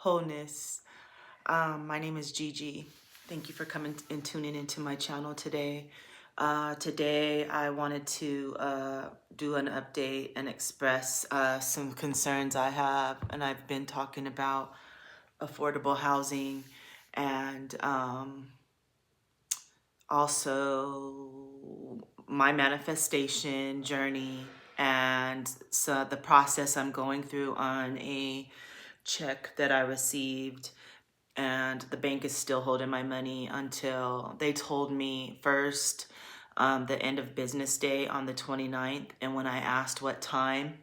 wholeness. My name is Gigi. Thank you for coming and tuning into my channel today. Today, I wanted to do an update and express some concerns I have, and I've been talking about affordable housing and also my manifestation journey and so the process I'm going through on a check that I received, and the bank is still holding my money until they told me first the end of business day on the 29th, and when I asked what time,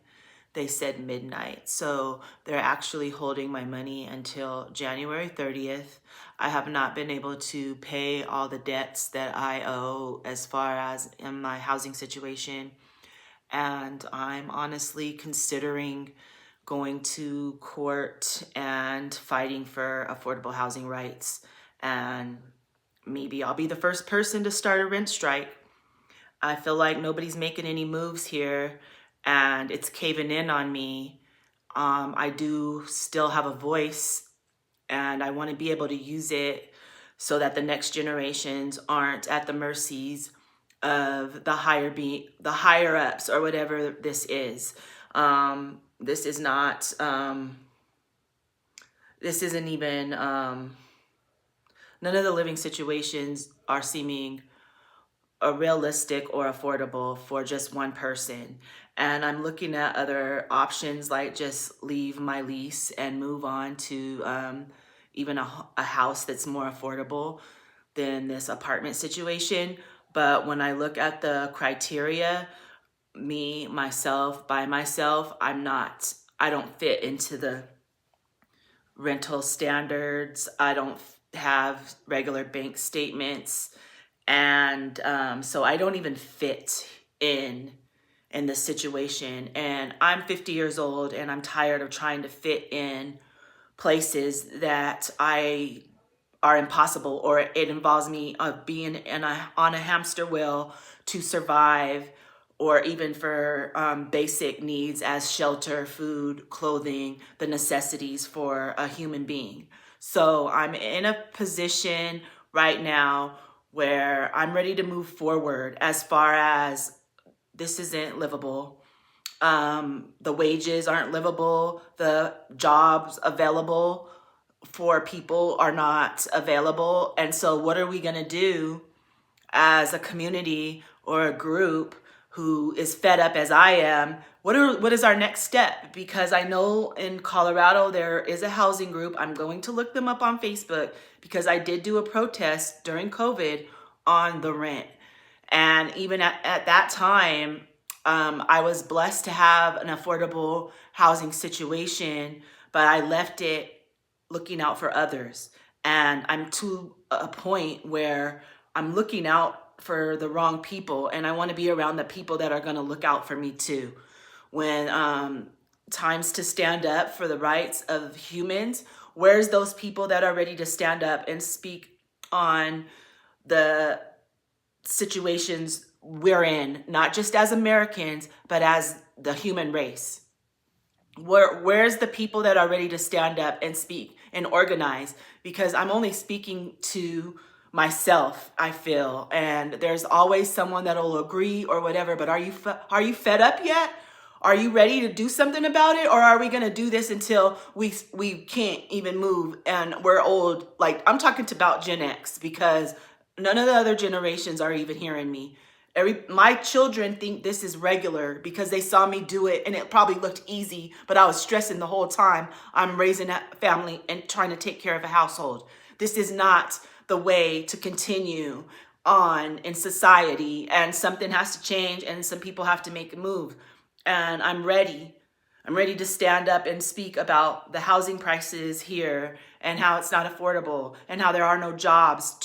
they said midnight. So they're actually holding my money until January 30th. I have not been able to pay all the debts that I owe as far as in my housing situation. And I'm honestly considering going to court and fighting for affordable housing rights. And maybe I'll be the first person to start a rent strike. I feel like nobody's making any moves here and it's caving in on me. I do still have a voice and I want to be able to use it so that the next generations aren't at the mercies of the higher ups or whatever this is. This is not, this isn't even, none of the living situations are seeming realistic or affordable for just one person. And I'm looking at other options like just leave my lease and move on to even a house that's more affordable than this apartment situation. But when I look at the criteria, by myself, I don't fit into the rental standards. I don't have regular bank statements. And so I don't even fit in the situation. And I'm 50 years old and I'm tired of trying to fit in places that are impossible, or it involves me being on a hamster wheel to survive, or even for basic needs as shelter, food, clothing, the necessities for a human being. So I'm in a position right now where I'm ready to move forward as far as this isn't livable. The wages aren't livable. The jobs available for people are not available. And so what are we going to do as a community or a group who is fed up as I am? What is our next step? Because I know in Colorado there is a housing group. I'm going to look them up on Facebook because I did do a protest during COVID on the rent. And even at that time, I was blessed to have an affordable housing situation, but I left it looking out for others. And I'm to a point where I'm looking out for the wrong people, and I want to be around the people that are going to look out for me too. When times to stand up for the rights of humans, where's those people that are ready to stand up and speak on the situations we're in, not just as Americans, but as the human race? Where's the people that are ready to stand up and speak and organize? Because I'm only speaking to myself, I feel, and there's always someone that'll agree or whatever. But are you fed up yet? Are you ready to do something about it, or are we gonna do this until we can't even move and we're old? Like, I'm talking about Gen X, because none of the other generations are even hearing me. My children think this is regular because they saw me do it and it probably looked easy, but I was stressing the whole time. I'm raising a family and trying to take care of a household. This is not the way to continue on in society, and something has to change and some people have to make a move. And I'm ready. I'm ready to stand up and speak about the housing prices here and how it's not affordable and how there are no jobs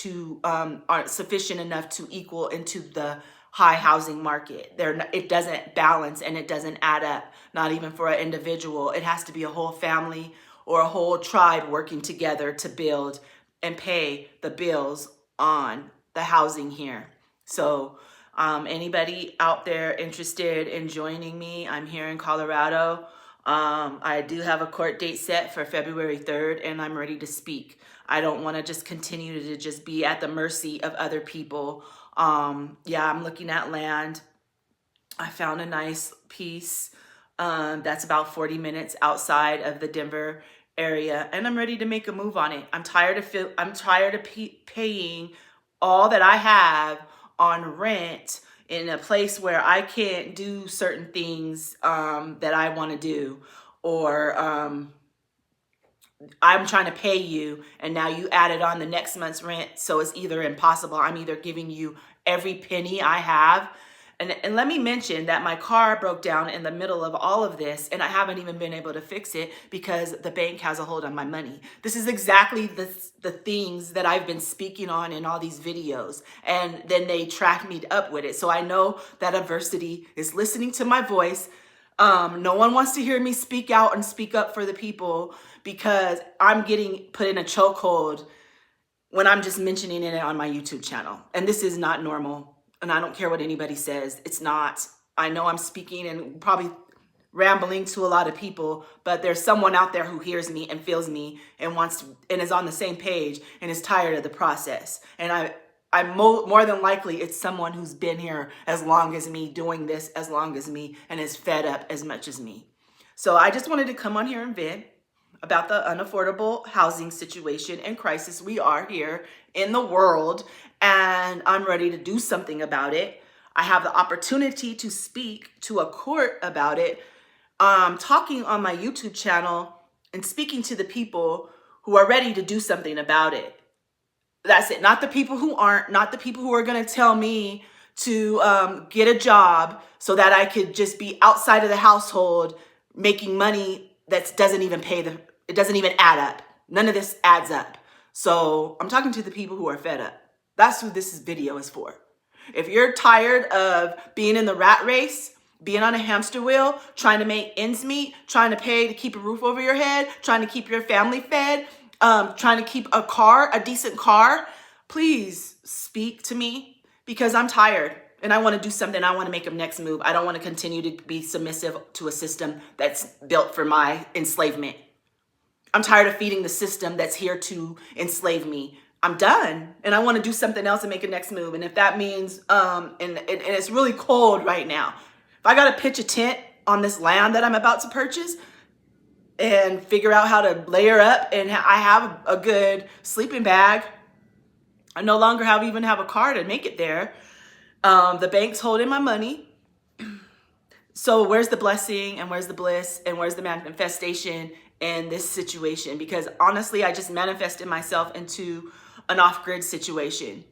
aren't sufficient enough to equal into the high housing market. It doesn't balance and it doesn't add up, not even for an individual. It has to be a whole family or a whole tribe working together to build and pay the bills on the housing here. So anybody out there interested in joining me, I'm here in Colorado I do have a court date set for February 3rd, and I'm ready to speak. I don't want to just continue to just be at the mercy of other people. Yeah, I'm looking at land. I found a nice piece that's about 40 minutes outside of the Denver area, and I'm ready to make a move on it. I'm tired of paying all that I have on rent in a place where I can't do certain things that I want to do, or I'm trying to pay you and now you added on the next month's rent. So it's either impossible. I'm either giving you every penny I have. And let me mention that my car broke down in the middle of all of this, and I haven't even been able to fix it because the bank has a hold on my money. This is exactly the things that I've been speaking on in all these videos, and then they track me up with it. So I know that adversity is listening to my voice. No one wants to hear me speak out and speak up for the people because I'm getting put in a chokehold when I'm just mentioning it on my YouTube channel. And this is not normal. And I don't care what anybody says. It's not. I know I'm speaking and probably rambling to a lot of people, but there's someone out there who hears me and feels me and wants to, and is on the same page and is tired of the process. And I'm more than likely it's someone who's been here as long as me, doing this as long as me, and is fed up as much as me. So I just wanted to come on here and vent about the unaffordable housing situation and crisis we are here in the world, and I'm ready to do something about it. I have the opportunity to speak to a court about it, talking on my YouTube channel and speaking to the people who are ready to do something about it. That's it. Not the people who aren't, not the people who are going to tell me to get a job so that I could just be outside of the household making money that doesn't even it doesn't even add up. None of this adds up. So I'm talking to the people who are fed up. That's who this video is for. If you're tired of being in the rat race, being on a hamster wheel, trying to make ends meet, trying to pay to keep a roof over your head, trying to keep your family fed, trying to keep a decent car, please speak to me because I'm tired and I want to do something. I want to make a next move. I don't want to continue to be submissive to a system that's built for my enslavement. I'm tired of feeding the system that's here to enslave me. I'm done, and I want to do something else and make a next move. And if that means, and it's really cold right now, if I got to pitch a tent on this land that I'm about to purchase and figure out how to layer up, and I have a good sleeping bag, I no longer even have a car to make it there. The bank's holding my money. So where's the blessing and where's the bliss and where's the manifestation in this situation? Because honestly, I just manifested myself into an off-grid situation.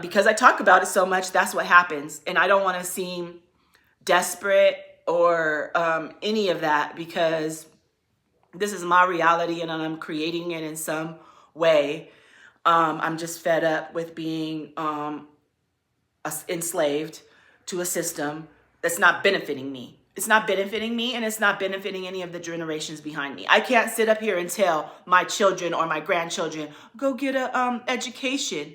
Because I talk about it so much, that's what happens. And I don't want to seem desperate or any of that, because this is my reality and I'm creating it in some way. I'm just fed up with being enslaved to a system that's not benefiting me. It's not benefiting me, and it's not benefiting any of the generations behind me. I can't sit up here and tell my children or my grandchildren, go get a education.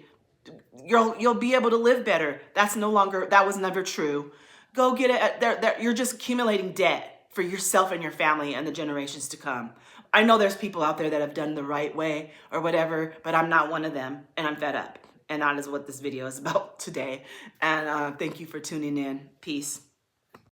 You'll be able to live better. That was never true. Go get you're just accumulating debt for yourself and your family and the generations to come. I know there's people out there that have done the right way or whatever, but I'm not one of them, and I'm fed up. And that is what this video is about today. And thank you for tuning in. Peace.